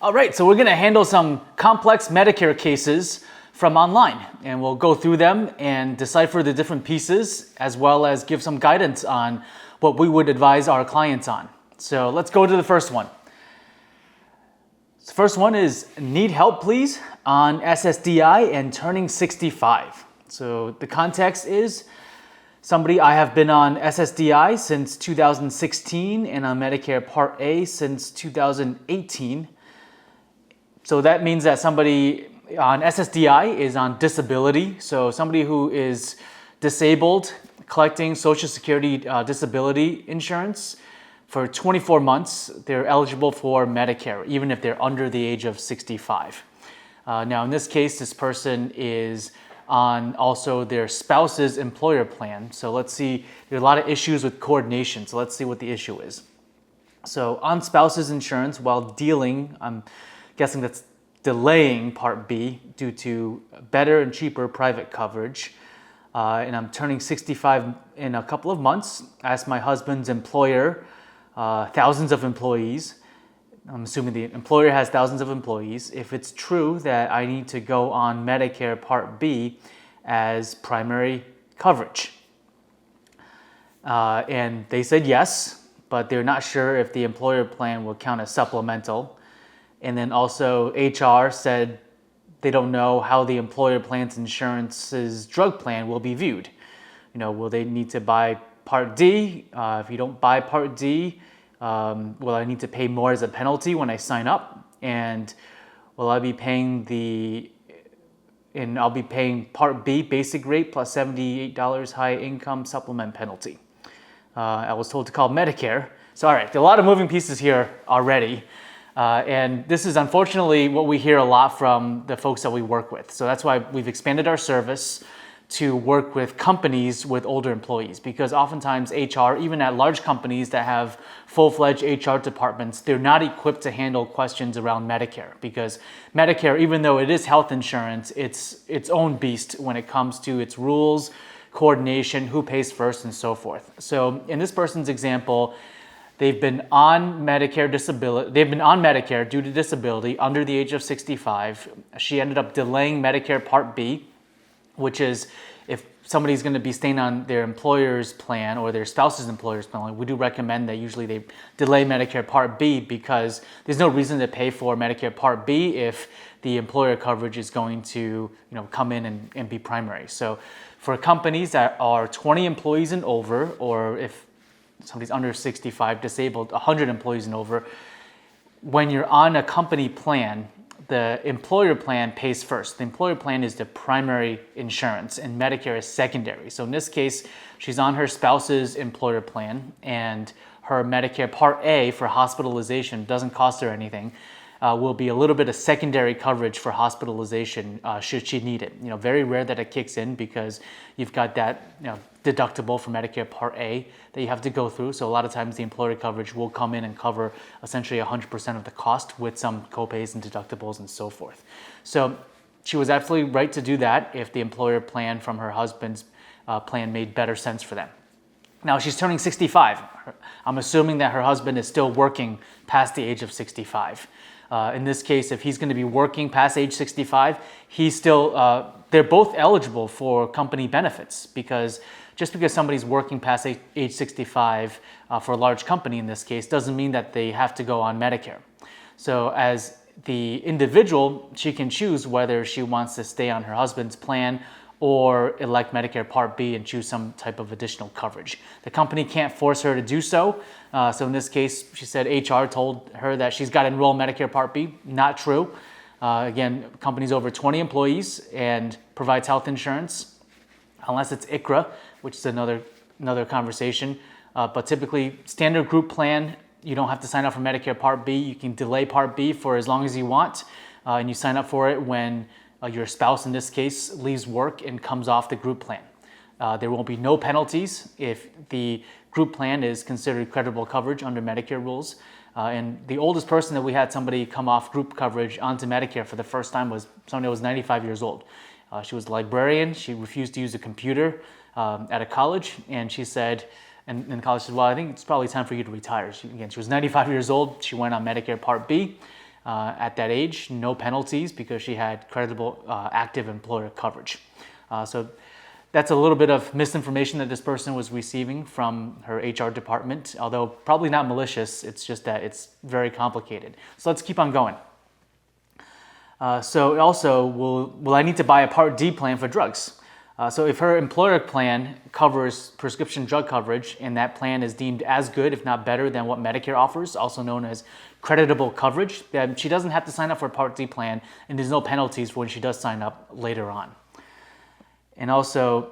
All right, so we're going to handle some complex Medicare cases from online, and we'll go through them and decipher the different pieces, as well as give some guidance on what we would advise our clients on. So let's go to the first one. The first one is need help, please, on SSDI and turning 65. So the context is I have been on SSDI since 2016 and on Medicare Part A since 2018. So that means that somebody on SSDI is on disability. So somebody who is disabled, collecting Social Security disability insurance for 24 months, they're eligible for Medicare, even if they're under the age of 65. Now, in this case, this person is on also their spouse's employer plan. So let's see, there are a lot of issues with coordination. So let's see what the issue is. So on spouse's insurance, while dealing, I'm guessing that's delaying Part B due to better and cheaper private coverage. And I'm turning 65 in a couple of months. As my husband's employer, thousands of employees. I'm assuming the employer has thousands of employees. If it's true that I need to go on Medicare Part B as primary coverage. And they said yes, but they're not sure if the employer plan will count as supplemental. And then also HR said they don't know how the employer plan's insurance's drug plan will be viewed. Will they need to buy Part D? If you don't buy Part D, will I need to pay more as a penalty when I sign up? And will I be paying I'll be paying Part B basic rate plus $78 high income supplement penalty. I was told to call Medicare. So all right, there are a lot of moving pieces here already. And this is unfortunately what we hear a lot from the folks that we work with. So that's why we've expanded our service to work with companies with older employees, because oftentimes HR, even at large companies that have full-fledged HR departments, they're not equipped to handle questions around Medicare, because Medicare, even though it is health insurance, it's its own beast when it comes to its rules, coordination, who pays first, and so forth. So in this person's example, they've been on Medicare due to disability under the age of 65. She ended up delaying Medicare Part B, which is if somebody's going to be staying on their employer's plan or their spouse's employer's plan, we do recommend that usually they delay Medicare Part B, because there's no reason to pay for Medicare Part B if the employer coverage is going to come in and be primary. So for companies that are 20 employees and over, or if somebody's under 65, disabled, 100 employees and over, when you're on a company plan, the employer plan pays first. The employer plan is the primary insurance and Medicare is secondary. So in this case, she's on her spouse's employer plan, and her Medicare Part A for hospitalization doesn't cost her anything. Will be a little bit of secondary coverage for hospitalization should she need it. Very rare that it kicks in, because you've got that deductible for Medicare Part A that you have to go through. So a lot of times the employer coverage will come in and cover essentially 100% of the cost with some copays and deductibles and so forth. So she was absolutely right to do that if the employer plan from her husband's plan made better sense for them. Now she's turning 65. I'm assuming that her husband is still working past the age of 65. In this case, if he's going to be working past age 65, they're both eligible for company benefits, because just because somebody's working past age 65 for a large company in this case doesn't mean that they have to go on Medicare. So as the individual, she can choose whether she wants to stay on her husband's plan or elect Medicare Part B and choose some type of additional coverage. The company can't force her to do so. So in this case, she said HR told her that she's got to enroll Medicare Part B. Not true. Again, company's over 20 employees and provides health insurance, unless it's ICHRA, which is another conversation. But typically, standard group plan, you don't have to sign up for Medicare Part B. You can delay Part B for as long as you want, and you sign up for it when your spouse, in this case, leaves work and comes off the group plan. There will be no penalties if the group plan is considered credible coverage under Medicare rules. And the oldest person that we had somebody come off group coverage onto Medicare for the first time was Sonia, was 95 years old. She was a librarian. She refused to use a computer at a college, and she said, and the college said, well, I think it's probably time for you to retire. She was 95 years old. She went on Medicare Part B. at that age, no penalties because she had creditable active employer coverage. So that's a little bit of misinformation that this person was receiving from her HR department, although probably not malicious. It's just that it's very complicated. So let's keep on going. So also, will I need to buy a Part D plan for drugs? So if her employer plan covers prescription drug coverage and that plan is deemed as good, if not better, than what Medicare offers, also known as creditable coverage, then she doesn't have to sign up for a Part D plan and there's no penalties when she does sign up later on. And also,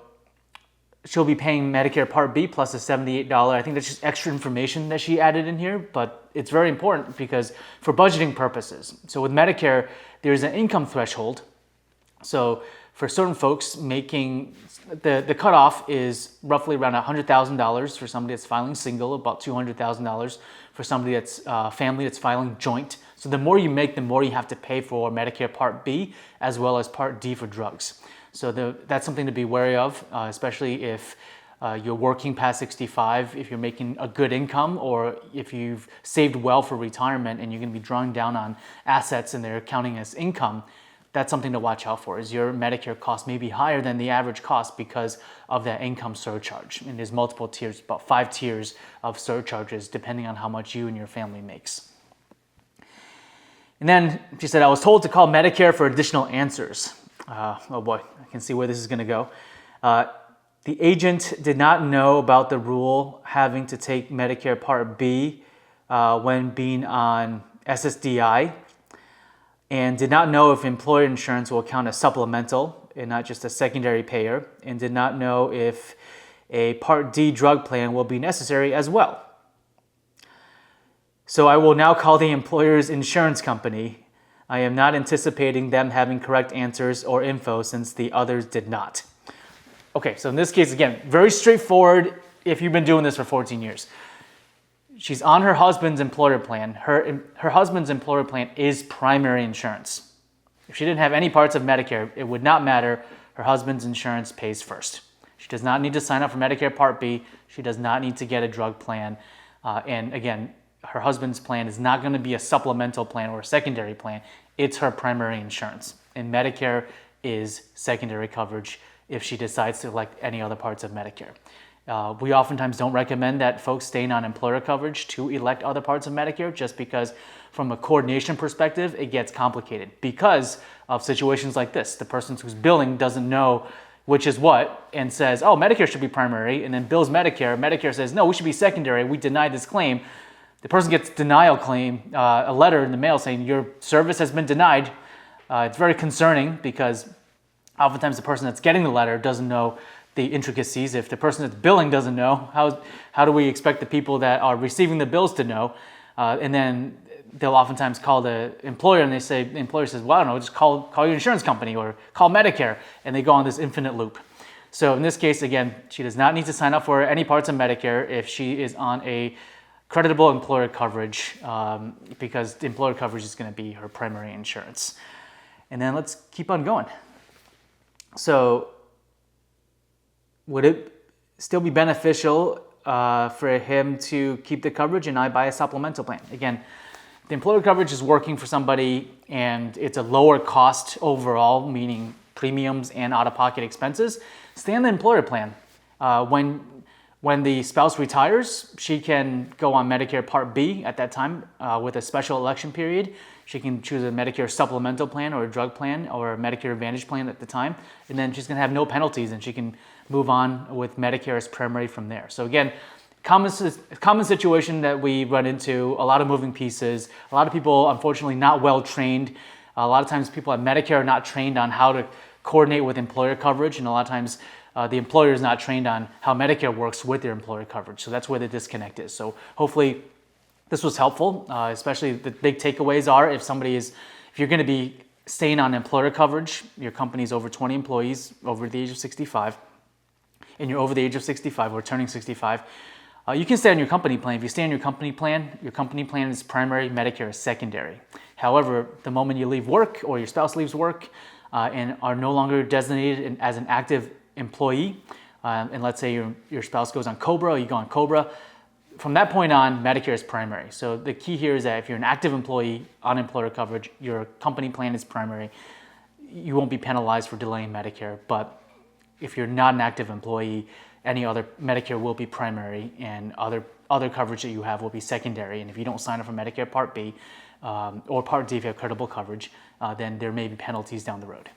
she'll be paying Medicare Part B plus a $78. I think that's just extra information that she added in here, but it's very important because for budgeting purposes. So with Medicare, there's an income threshold. So for certain folks, making the cutoff is roughly around $100,000 for somebody that's filing single, about $200,000 for somebody that's family that's filing joint. So the more you make, the more you have to pay for Medicare Part B as well as Part D for drugs. So that's something to be wary of, especially if you're working past 65, if you're making a good income, or if you've saved well for retirement and you're going to be drawing down on assets and they're counting as income. That's something to watch out for, is your Medicare cost may be higher than the average cost because of that income surcharge. And there's multiple tiers, about 5 tiers of surcharges, depending on how much you and your family makes. And then she said, I was told to call Medicare for additional answers. Oh boy, I can see where this is going to go. The agent did not know about the rule having to take Medicare Part B when being on SSDI, and did not know if employer insurance will count as supplemental and not just a secondary payer, and did not know if a Part D drug plan will be necessary as well. So I will now call the employer's insurance company. I am not anticipating them having correct answers or info since the others did not. Okay, so in this case, again, very straightforward if you've been doing this for 14 years. She's on her husband's employer plan. Her husband's employer plan is primary insurance. If she didn't have any parts of Medicare, it would not matter. Her husband's insurance pays first. She does not need to sign up for Medicare Part B. She does not need to get a drug plan. And again, her husband's plan is not going to be a supplemental plan or a secondary plan. It's her primary insurance. And Medicare is secondary coverage if she decides to elect any other parts of Medicare. We oftentimes don't recommend that folks staying on employer coverage to elect other parts of Medicare, just because from a coordination perspective, it gets complicated because of situations like this. The person who's billing doesn't know which is what and says, oh, Medicare should be primary, and then bills Medicare. Medicare says, no, we should be secondary. We denied this claim. The person gets denial claim, a letter in the mail saying your service has been denied. It's very concerning because oftentimes the person that's getting the letter doesn't know the intricacies. If the person that's billing doesn't know, how do we expect the people that are receiving the bills to know? And then they'll oftentimes call the employer and the employer says, well, I don't know, just call your insurance company or call Medicare, and they go on this infinite loop. So in this case, again, she does not need to sign up for any parts of Medicare if she is on a creditable employer coverage, because the employer coverage is going to be her primary insurance. And then let's keep on going. So would it still be beneficial for him to keep the coverage and I buy a supplemental plan? Again, the employer coverage is working for somebody and it's a lower cost overall, meaning premiums and out-of-pocket expenses. Stay on the employer plan. When the spouse retires, she can go on Medicare Part B at that time with a special election period. She can choose a Medicare supplemental plan or a drug plan or a Medicare Advantage plan at the time. And then she's going to have no penalties and she can move on with Medicare as primary from there. So again, common situation that we run into, a lot of moving pieces, a lot of people unfortunately not well trained. A lot of times people at Medicare are not trained on how to coordinate with employer coverage, and a lot of times the employer is not trained on how Medicare works with their employer coverage. So that's where the disconnect is. So hopefully this was helpful, especially the big takeaways are if you're going to be staying on employer coverage, your company's over 20 employees over the age of 65, and you're over the age of 65 or turning 65, you can stay on your company plan. If you stay on your company plan is primary, Medicare is secondary. However, the moment you leave work or your spouse leaves work and are no longer designated as an active employee, and let's say your spouse goes on COBRA, or you go on COBRA, from that point on, Medicare is primary. So the key here is that if you're an active employee on employer coverage, your company plan is primary, you won't be penalized for delaying Medicare. But if you're not an active employee, any other Medicare will be primary, and other coverage that you have will be secondary. And if you don't sign up for Medicare Part B or Part D if you have credible coverage, then there may be penalties down the road.